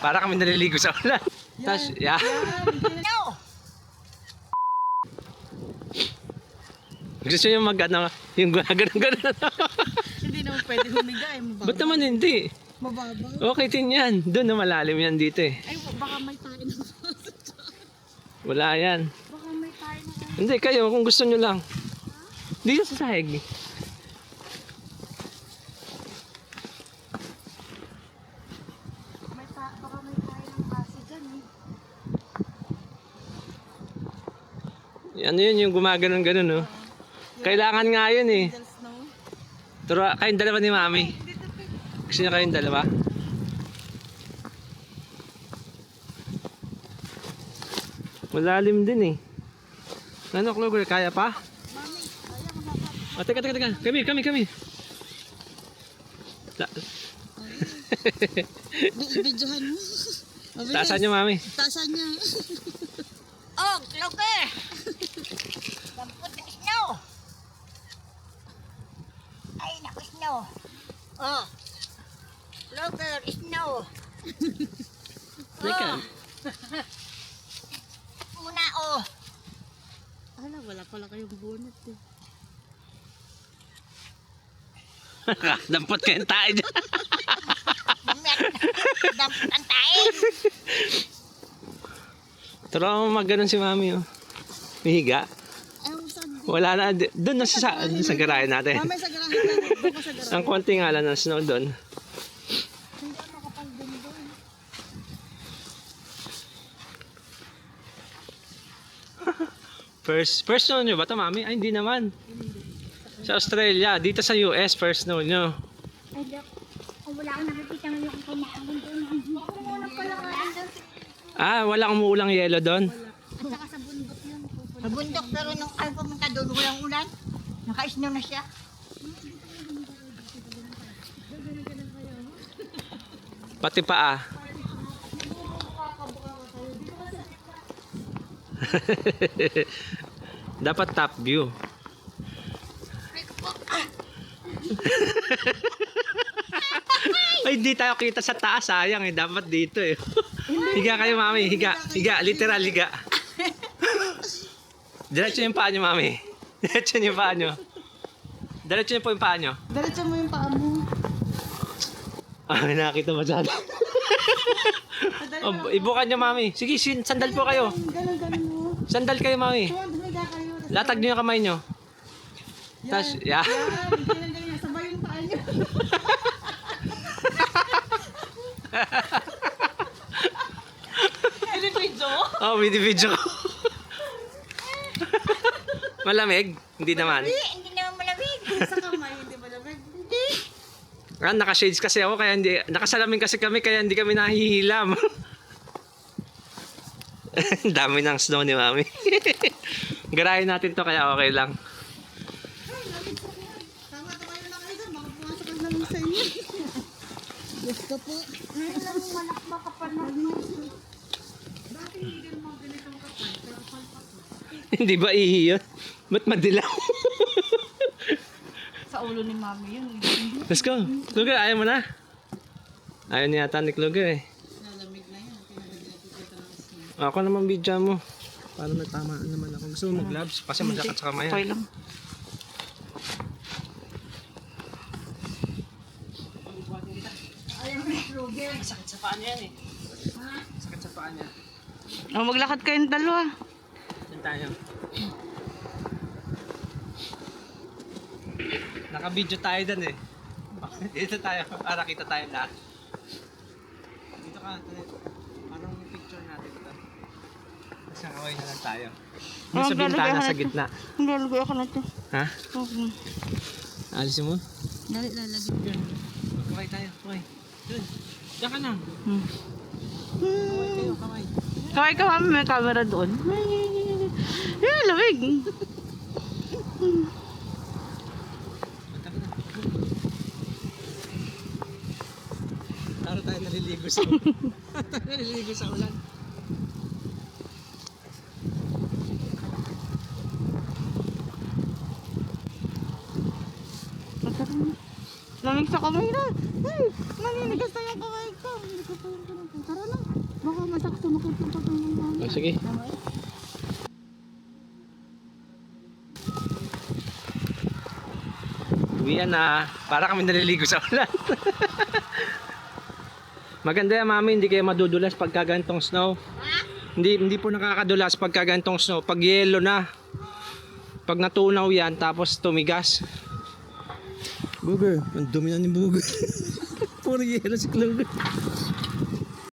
Para kami naliligo sa ulan. Tapos, yeah. Gusto nyo mag ano, yung gano'n. Hindi naman pwede humiga eh. Ba't naman hindi? Mababaw. Okay din yan. Doon na malalim yan dito eh. Ay, baka may tayo na. Wala yan. Baka may tayo na. Hindi, kayo kung gusto nyo lang. Dito sa sahig. Baka may tayo ng kasi dyan eh. Ano yun yung gumaganon-ganon oh. Kailangan nga yun eh. Angel snow. Turo, kayong dalawa ni Mami. Gusto nyo kayong dalawa? Malalim din eh. Ano, Clover? Kaya pa? Mami, ayaw mo na. Oh, teka. Kami. Videohan mo. Mabilis. Taasan nyo, Mami. Taasan niya. Oh, Clover! Dampot na snow! Ay, naku, snow! Oh! Clover, snow! Teka. Muna, oh! Ala, wala pala kayong bonnet eh. Dampot kayong tayo dyan. Dampot ang tayo! Turo mo mag-ganon si Mami oh. Mihiga. Ay, saan? Wala na. Doon na sa garahe natin. Mamay sa garahe lang. Doon ka sa garahe. Ang konti nga lang ng snow doon. Hindi ako makapal din doon. First snow nyo ba ito, Mami? Ay, hindi naman. Sa Australia. Dito sa US, first snow nyo. Ay, wala akong nakikita ngayon ang kumakabon doon. Ako muna pala ka. Wala umuulang yelo doon. At saka sa bundok yun. Sa bundok, pero nung kami pumunta doon, walang ulan. Naka-snow na siya. Pati paa. Dapat top view. Ay, hindi tayo kita sa taas. Sayang eh. Dapat dito eh. Higa kayo, Mami. Higa. Literal, higa. Diretso yung paa nyo, Mami. Diretso yung paa nyo. Diretso yung paa nyo. Diretso mo yung paa mo. May nakakita masyado. Ibukan nyo, Mami. Sige, sandal po kayo. Ganun mo. Sandal kayo, Mami. Humiga kayo. Latag nyo yung kamay nyo. Tapos, yeah. Ganyan. Sabay yung paa niyo. Video? Oh, video ko. Malamig? Hindi naman. Hindi naman malamig. Sa kamay, hindi ba lamig? Hindi. Naka-shades kasi ako kaya hindi, nakasalamin kasi kami kaya hindi kami nahihilam. Dami ng snow ni Mami. Garahin natin to kaya okay lang. Tama kayo na kayo doon. Baka pumasok ka naman sa inyo. Gusto po. Ang malakbak ka pa na. Bakit hindi ganun mga ganitong kapal? Kapal pa po. Hindi ba ihi yun? Ba't madilaw? Sa ulo ni Mami yun. Let's go. Kluger, ayaw mo na? Ayaw niya yata ni Kluger eh. Nalamig na yun. Pinagdadikita ng snow. Ako naman video mo. Para may tamaan naman ako. Gusto mo mag-gloves? Kasi magkakat sa kamay. Okay lang. Sakit sa paa niya yan eh. Sakit sa paa niya. Oh, maglakad kayong dalawa. Yan tayo. Naka-video tayo dun eh. Dito tayo. Para kita tayo lahat. Dito ka. Parang yung picture natin ito. Kasi kaway na lang tayo. Yung sa bintana sa gitna. Hindi, lagay ako na ito. Ha? Okay. Alisin mo? Dali, lalagay dyan. Kaway tayo. Kaway. Dun. Diyan ka na. Hmm. Kaway kayo. Kaway. Kaway ka Mami, may camera doon. Yan, lamig. Taro tayo naliligo sa ulan. Naliligo sa ulan. Lamig sa kamay na. Naninigas na yung kamay ko. Hindi ko pa yung Tara na. Baka masakto makipunta tayo ng mama. Oh, sige. Uwian na. Para kami naliligo sa ulan. Maganda yan, mami. Hindi kayo madudulas pagka ganitong snow. Hindi po nakakadulas pagka ganitong snow. Pag yelo na. Pag natunaw yan, tapos tumigas. Booger. Ang dumi na ni Booger. Puro yelo si Kluger.